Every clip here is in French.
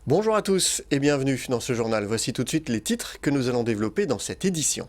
Bonjour à tous et bienvenue dans ce journal. Voici tout de suite les titres que nous allons développer dans cette édition.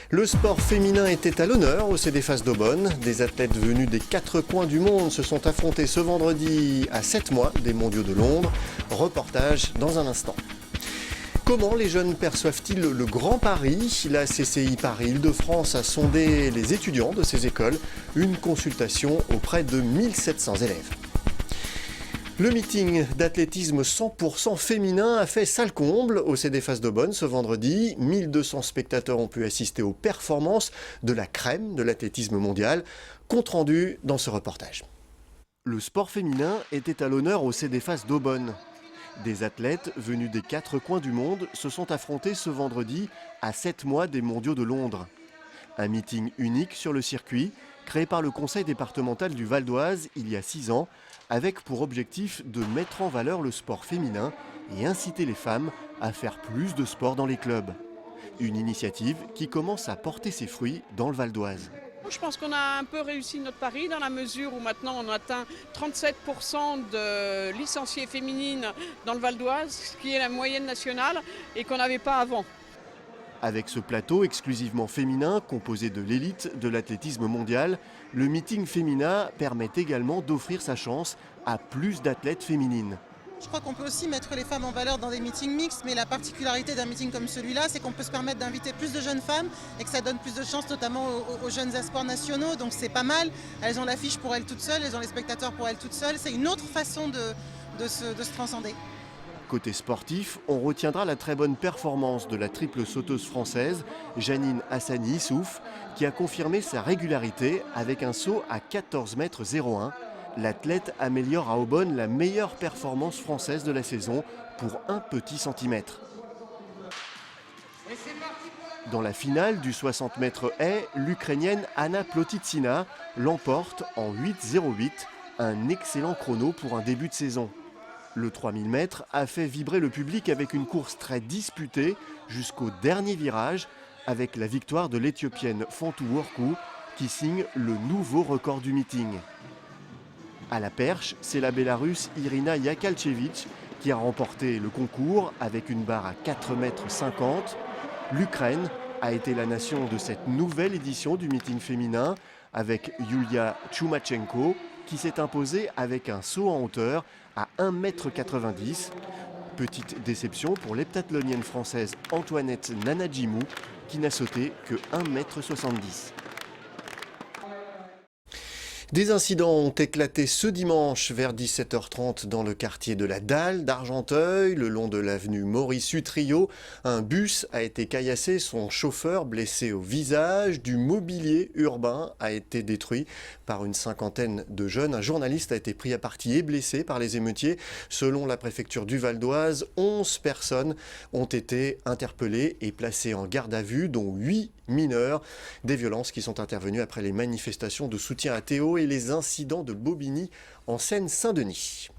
Le sport féminin était à l'honneur au CDFAS d'Aubonne. Des athlètes venus des 4 coins du monde se sont affrontés ce vendredi à 7 mois des Mondiaux de Londres. Reportage dans un instant. Comment les jeunes perçoivent-ils le Grand Paris? La CCI Paris-Île-de-France a sondé les étudiants de ces écoles. Une consultation auprès de 1700 élèves. Le meeting d'athlétisme 100% féminin a fait salle comble au CDFAS d'Aubonne ce vendredi. 1200 spectateurs ont pu assister aux performances de la crème de l'athlétisme mondial. Compte rendu dans ce reportage. Le sport féminin était à l'honneur au CDFAS d'Aubonne. Des athlètes venus des 4 coins du monde se sont affrontés ce vendredi à 7 mois des Mondiaux de Londres. Un meeting unique sur le circuit, créé par le conseil départemental du Val d'Oise il y a 6 ans, avec pour objectif de mettre en valeur le sport féminin et inciter les femmes à faire plus de sport dans les clubs. Une initiative qui commence à porter ses fruits dans le Val d'Oise. Je pense qu'on a un peu réussi notre pari dans la mesure où maintenant on atteint 37% de licenciées féminines dans le Val d'Oise, ce qui est la moyenne nationale et qu'on n'avait pas avant. Avec ce plateau exclusivement féminin, composé de l'élite de l'athlétisme mondial, le meeting féminin permet également d'offrir sa chance à plus d'athlètes féminines. Je crois qu'on peut aussi mettre les femmes en valeur dans des meetings mixtes, mais la particularité d'un meeting comme celui-là, c'est qu'on peut se permettre d'inviter plus de jeunes femmes et que ça donne plus de chance notamment aux jeunes espoirs nationaux, donc c'est pas mal. Elles ont l'affiche pour elles toutes seules, elles ont les spectateurs pour elles toutes seules, c'est une autre façon de se transcender. Côté sportif, on retiendra la très bonne performance de la triple sauteuse française, Janine Hassani-Issouf, qui a confirmé sa régularité avec un saut à 14,01 m. L'athlète améliore à Aubonne la meilleure performance française de la saison pour un petit centimètre. Dans la finale du 60 mètres haies, l'Ukrainienne Anna Plotitsina l'emporte en 8,08, un excellent chrono pour un début de saison. Le 3000 mètres a fait vibrer le public avec une course très disputée jusqu'au dernier virage, avec la victoire de l'Éthiopienne Fantou Workou qui signe le nouveau record du meeting. À la perche, c'est la Bélarusse Irina Yakalchevich qui a remporté le concours avec une barre à 4,50 m. L'Ukraine a été la nation de cette nouvelle édition du meeting féminin avec Yulia Tchoumachenko qui s'est imposée avec un saut en hauteur à 1,90 m. Petite déception pour l'heptathlonienne française Antoinette Nanadjimou qui n'a sauté que 1,70 m. Des incidents ont éclaté ce dimanche vers 17h30 dans le quartier de la Dalle d'Argenteuil, le long de l'avenue Maurice-Utrillo. Un bus a été caillassé, son chauffeur blessé au visage. Du mobilier urbain a été détruit par une cinquantaine de jeunes. Un journaliste a été pris à partie et blessé par les émeutiers. Selon la préfecture du Val d'Oise, 11 personnes ont été interpellées et placées en garde à vue, dont 8 mineurs. Des violences qui sont intervenues après les manifestations de soutien à Théo et les incidents de Bobigny en Seine-Saint-Denis.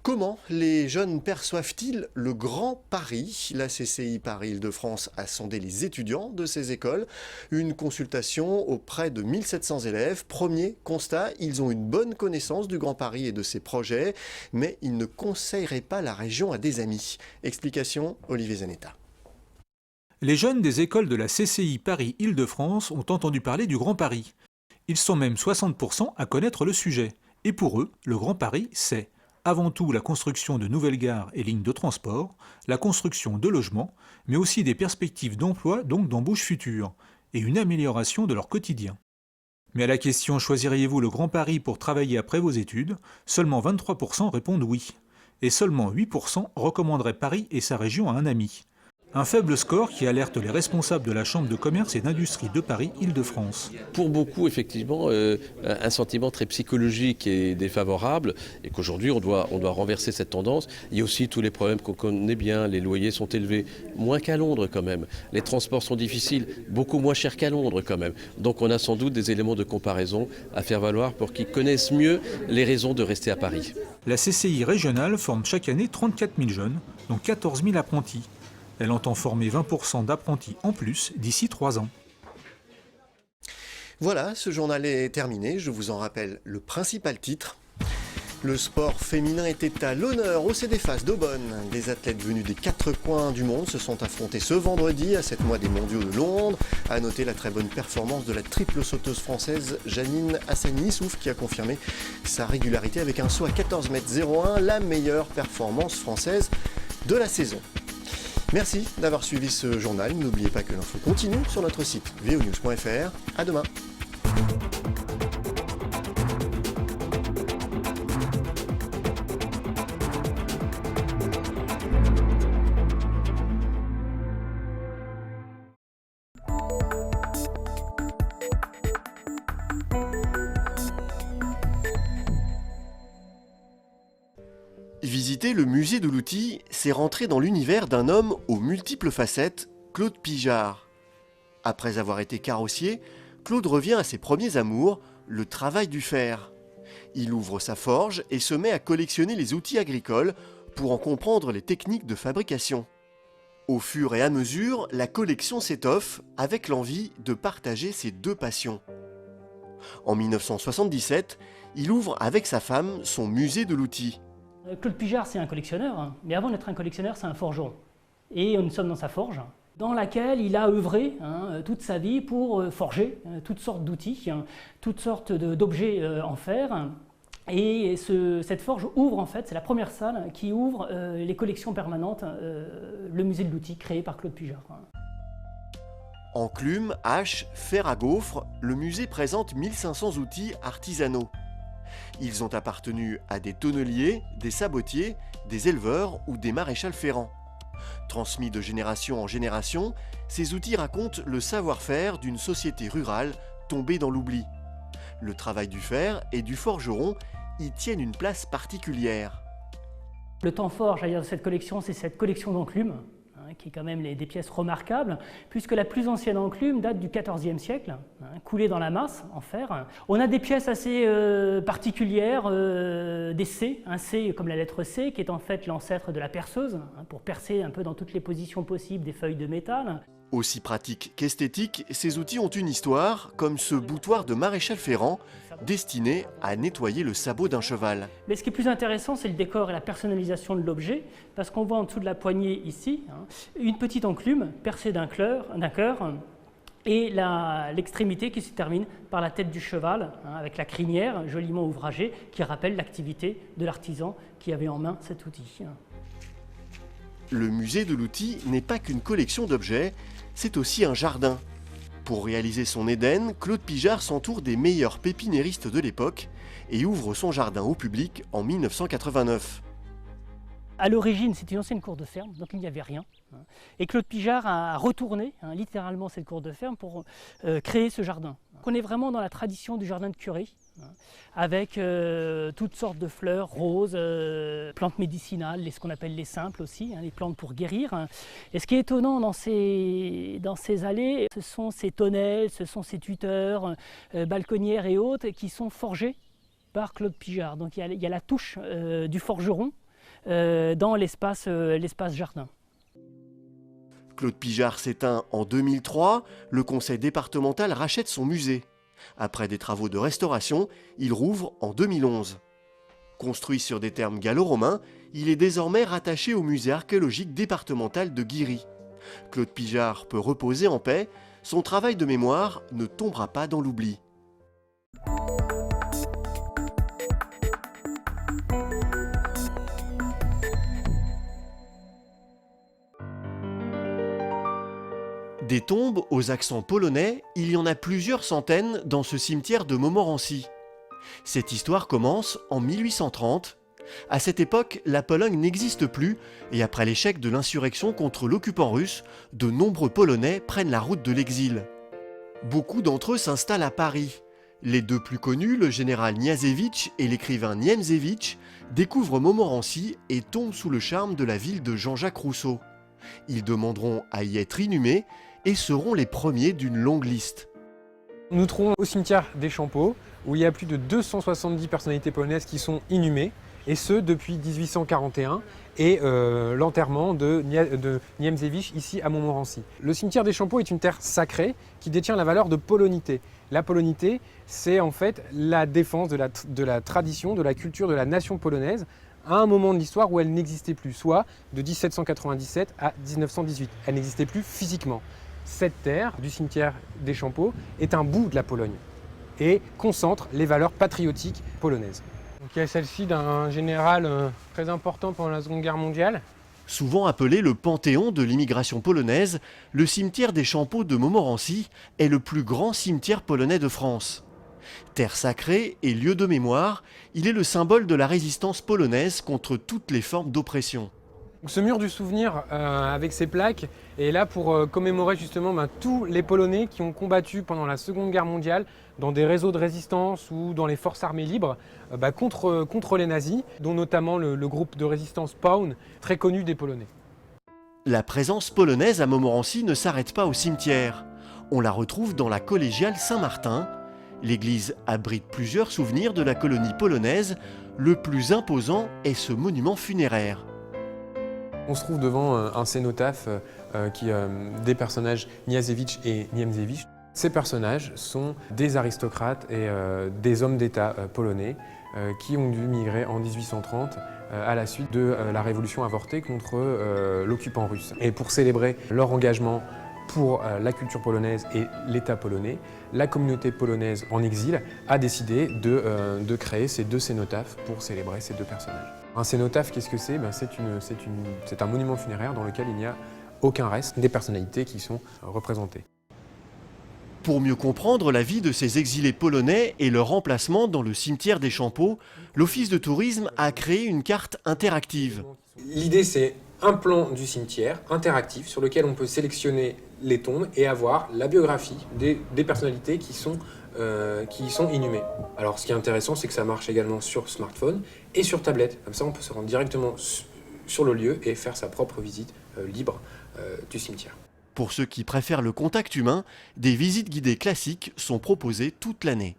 Comment les jeunes perçoivent-ils le Grand Paris? La CCI Paris-Île-de-France a sondé les étudiants de ces écoles. Une consultation auprès de 1700 élèves. Premier constat, ils ont une bonne connaissance du Grand Paris et de ses projets, mais ils ne conseilleraient pas la région à des amis. Explication, Olivier Zanetta. Les jeunes des écoles de la CCI Paris-Île-de-France ont entendu parler du Grand Paris. Ils sont même 60% à connaître le sujet. Et pour eux, le Grand Paris, c'est avant tout la construction de nouvelles gares et lignes de transport, la construction de logements, mais aussi des perspectives d'emploi, donc d'embauche future, et une amélioration de leur quotidien. Mais à la question « Choisiriez-vous le Grand Paris pour travailler après vos études ?», seulement 23% répondent oui. Et seulement 8% recommanderaient Paris et sa région à un ami. Un faible score qui alerte les responsables de la Chambre de commerce et d'industrie de Paris-Île-de-France. Pour beaucoup, effectivement, un sentiment très psychologique et défavorable, et qu'aujourd'hui on doit renverser cette tendance. Il y a aussi tous les problèmes qu'on connaît bien, les loyers sont élevés, moins qu'à Londres quand même. Les transports sont difficiles, beaucoup moins chers qu'à Londres quand même. Donc on a sans doute des éléments de comparaison à faire valoir pour qu'ils connaissent mieux les raisons de rester à Paris. La CCI régionale forme chaque année 34 000 jeunes, dont 14 000 apprentis. Elle entend former 20% d'apprentis en plus d'ici 3 ans. Voilà, ce journal est terminé. Je vous en rappelle le principal titre. Le sport féminin était à l'honneur au CDFAS d'Aubonne. Des athlètes venus des 4 coins du monde se sont affrontés ce vendredi à 7 mois des mondiaux de Londres. À noter la très bonne performance de la triple sauteuse française Janine Hassani-Issouf qui a confirmé sa régularité avec un saut à 14,01 m, la meilleure performance française de la saison. Merci d'avoir suivi ce journal. N'oubliez pas que l'info continue sur notre site vonews.fr. À demain. Visiter le musée de l'outil, c'est rentrer dans l'univers d'un homme aux multiples facettes, Claude Pijard. Après avoir été carrossier, Claude revient à ses premiers amours, le travail du fer. Il ouvre sa forge et se met à collectionner les outils agricoles pour en comprendre les techniques de fabrication. Au fur et à mesure, la collection s'étoffe avec l'envie de partager ses deux passions. En 1977, il ouvre avec sa femme son musée de l'outil. Claude Pijard, c'est un collectionneur, mais avant d'être un collectionneur, c'est un forgeron. Et nous sommes dans sa forge, dans laquelle il a œuvré toute sa vie pour forger toutes sortes d'outils, toutes sortes d'objets en fer. Et cette forge ouvre, en fait, c'est la première salle qui ouvre les collections permanentes, le musée de l'outil créé par Claude Pijard. Enclume, hache, fer à gaufre, le musée présente 1500 outils artisanaux. Ils ont appartenu à des tonneliers, des sabotiers, des éleveurs ou des maréchals ferrants. Transmis de génération en génération, ces outils racontent le savoir-faire d'une société rurale tombée dans l'oubli. Le travail du fer et du forgeron y tiennent une place particulière. Le temps fort, j'allais dire, de cette collection, c'est cette collection d'enclumes, qui est quand même des pièces remarquables, puisque la plus ancienne enclume date du XIVe siècle, coulée dans la masse en fer. On a des pièces assez particulières, des C, un C comme la lettre C, qui est en fait l'ancêtre de la perceuse, pour percer un peu dans toutes les positions possibles des feuilles de métal. Aussi pratique qu'esthétique, ces outils ont une histoire, comme ce boutoir de maréchal ferrant, destiné à nettoyer le sabot d'un cheval. Mais ce qui est plus intéressant, c'est le décor et la personnalisation de l'objet, parce qu'on voit en dessous de la poignée ici, une petite enclume percée d'un cœur, et l'extrémité qui se termine par la tête du cheval, avec la crinière joliment ouvragée, qui rappelle l'activité de l'artisan qui avait en main cet outil. Le musée de l'outil n'est pas qu'une collection d'objets, c'est aussi un jardin. Pour réaliser son Éden, Claude Pijard s'entoure des meilleurs pépinéristes de l'époque et ouvre son jardin au public en 1989. À l'origine, c'était une ancienne cour de ferme, donc il n'y avait rien. Et Claude Pijard a retourné littéralement cette cour de ferme pour créer ce jardin. On est vraiment dans la tradition du jardin de curé, avec toutes sortes de fleurs, roses, plantes médicinales, ce qu'on appelle les simples aussi, les plantes pour guérir. Et ce qui est étonnant dans ces allées, ce sont ces tonnelles, ce sont ces tuteurs, balconnières et autres qui sont forgés par Claude Pijard. Donc il y a la touche du forgeron dans l'espace jardin. Claude Pijard s'éteint en 2003, le conseil départemental rachète son musée. Après des travaux de restauration, il rouvre en 2011. Construit sur des termes gallo-romains, il est désormais rattaché au musée archéologique départemental de Guiry. Claude Pijard peut reposer en paix, son travail de mémoire ne tombera pas dans l'oubli. Des tombes aux accents polonais, il y en a plusieurs centaines dans ce cimetière de Montmorency. Cette histoire commence en 1830. À cette époque, la Pologne n'existe plus et après l'échec de l'insurrection contre l'occupant russe, de nombreux Polonais prennent la route de l'exil. Beaucoup d'entre eux s'installent à Paris. Les deux plus connus, le général Kniazewicz et l'écrivain Niemcewicz, découvrent Montmorency et tombent sous le charme de la ville de Jean-Jacques Rousseau. Ils demanderont à y être inhumés et seront les premiers d'une longue liste. Nous nous trouvons au cimetière des Champeaux, où il y a plus de 270 personnalités polonaises qui sont inhumées. et ce depuis 1841 et l'enterrement de Niemcewicz ici à Montmorency. Le cimetière des Champeaux est une terre sacrée qui détient la valeur de polonité. La polonité, c'est en fait la défense de la tradition, de la culture de la nation polonaise à un moment de l'histoire où elle n'existait plus, soit de 1797 à 1918. Elle n'existait plus physiquement. Cette terre du cimetière des Champeaux est un bout de la Pologne et concentre les valeurs patriotiques polonaises. Donc, il y a celle-ci d'un général très important pendant la Seconde Guerre mondiale. Souvent appelé le panthéon de l'immigration polonaise, le cimetière des Champeaux de Montmorency est le plus grand cimetière polonais de France. Terre sacrée et lieu de mémoire, il est le symbole de la résistance polonaise contre toutes les formes d'oppression. Ce mur du souvenir avec ses plaques est là pour commémorer justement tous les Polonais qui ont combattu pendant la Seconde Guerre mondiale dans des réseaux de résistance ou dans les forces armées libres contre les nazis, dont notamment le groupe de résistance PAUN, très connu des Polonais. La présence polonaise à Montmorency ne s'arrête pas au cimetière. On la retrouve dans la collégiale Saint-Martin. L'église abrite plusieurs souvenirs de la colonie polonaise. Le plus imposant est ce monument funéraire. On se trouve devant un cénotaphe des personnages Niemcewicz et Niemcewicz. Ces personnages sont des aristocrates et des hommes d'État polonais qui ont dû migrer en 1830 à la suite de la révolution avortée contre l'occupant russe. Et pour célébrer leur engagement pour la culture polonaise et l'État polonais, la communauté polonaise en exil a décidé de créer ces deux cénotaphes pour célébrer ces deux personnages. Un cénotaphe, qu'est-ce que c'est ? C'est un monument funéraire dans lequel il n'y a aucun reste des personnalités qui sont représentées. Pour mieux comprendre la vie de ces exilés polonais et leur emplacement dans le cimetière des Champeaux, l'Office de tourisme a créé une carte interactive. L'idée, c'est un plan du cimetière interactif sur lequel on peut sélectionner les tombes et avoir la biographie des personnalités qui y sont inhumées. Alors ce qui est intéressant, c'est que ça marche également sur smartphone et sur tablette. Comme ça, on peut se rendre directement sur le lieu et faire sa propre visite libre du cimetière. Pour ceux qui préfèrent le contact humain, des visites guidées classiques sont proposées toute l'année.